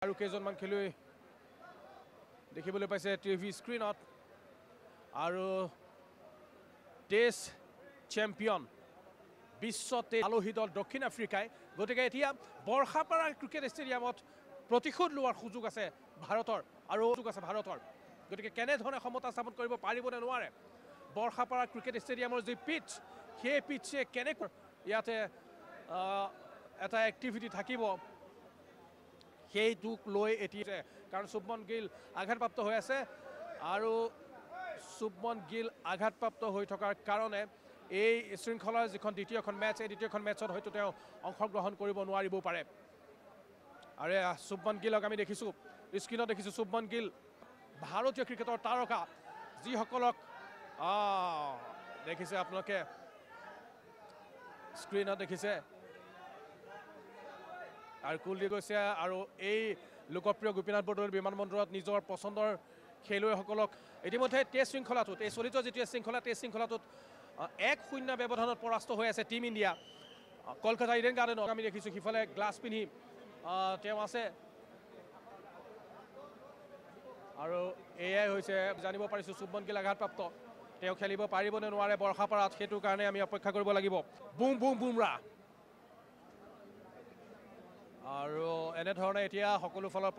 আৰু কেইজনমান খেলুৱৈ দেখিবলৈ পাইছে টিভি স্ক্ৰীণত আৰু টেষ্ট চেম্পিয়ন বিশ্ব আলহী দল দক্ষিণ আফ্ৰিকাই গতিকে এতিয়া বৰ্ষাপাৰা ক্ৰিকেট ষ্টেডিয়ামত প্ৰতিশোধ লোৱাৰ সুযোগ আছে ভাৰতৰ গতিকে কেনেধৰণে সমতা স্থাপন কৰিব পাৰিব নে নোৱাৰে বৰ্ষাপাৰা ক্ৰিকেট ষ্টেডিয়ামৰ যি পিচ সেই পিচে কেনেকৈ ইয়াতে এটা এক্টিভিটি থাকিব সেইটোক লৈ এতিয়া কাৰণ শুভমন গিল আঘাতপ্ৰাপ্ত হৈ আছে আৰু শুভমন গিল আঘাতপ্ৰাপ্ত হৈ থকাৰ কাৰণে এই শৃংখলাৰ যিখন দ্বিতীয়খন মেচ এই দ্বিতীয়খন মেচত হয়তো তেওঁ অংশগ্ৰহণ কৰিব নোৱাৰিবও পাৰে আৰু শুভমন গিলক আমি দেখিছোঁ স্ক্ৰীণত দেখিছোঁ শুভমন গিল ভাৰতীয় ক্ৰিকেটৰ তাৰকা যিসকলক দেখিছে আপোনালোকে স্ক্ৰীণত দেখিছে আৰু কুলদীপ গৈছে আৰু এই লোকপ্ৰিয় গোপীনাথ বৰদলৈ বিমানবন্দৰত নিজৰ পচন্দৰ খেলুৱৈসকলক ইতিমধ্যে টেষ্ট শৃংখলাটোত এই চলিত যিটো টেষ্ট শৃংখলাটোত 1-0 ব্যৱধানত পৰাস্ত হৈ আছে টিম ইণ্ডিয়া কলকাতা ইডেন গাৰ্ডেনত আমি দেখিছোঁ সিফালে গ্লাছ পিন্ধি তেওঁ আছে আৰু এয়াই হৈছে জানিব পাৰিছোঁ শুভমন গিল আঘাতপ্ৰাপ্ত তেওঁ খেলিব পাৰিব নে নোৱাৰে বৰ্ষাপাৰাত সেইটো কাৰণে আমি অপেক্ষা কৰিব লাগিব বুমৰা আৰু এনেধৰণে এতিয়া সকলো ফালৰ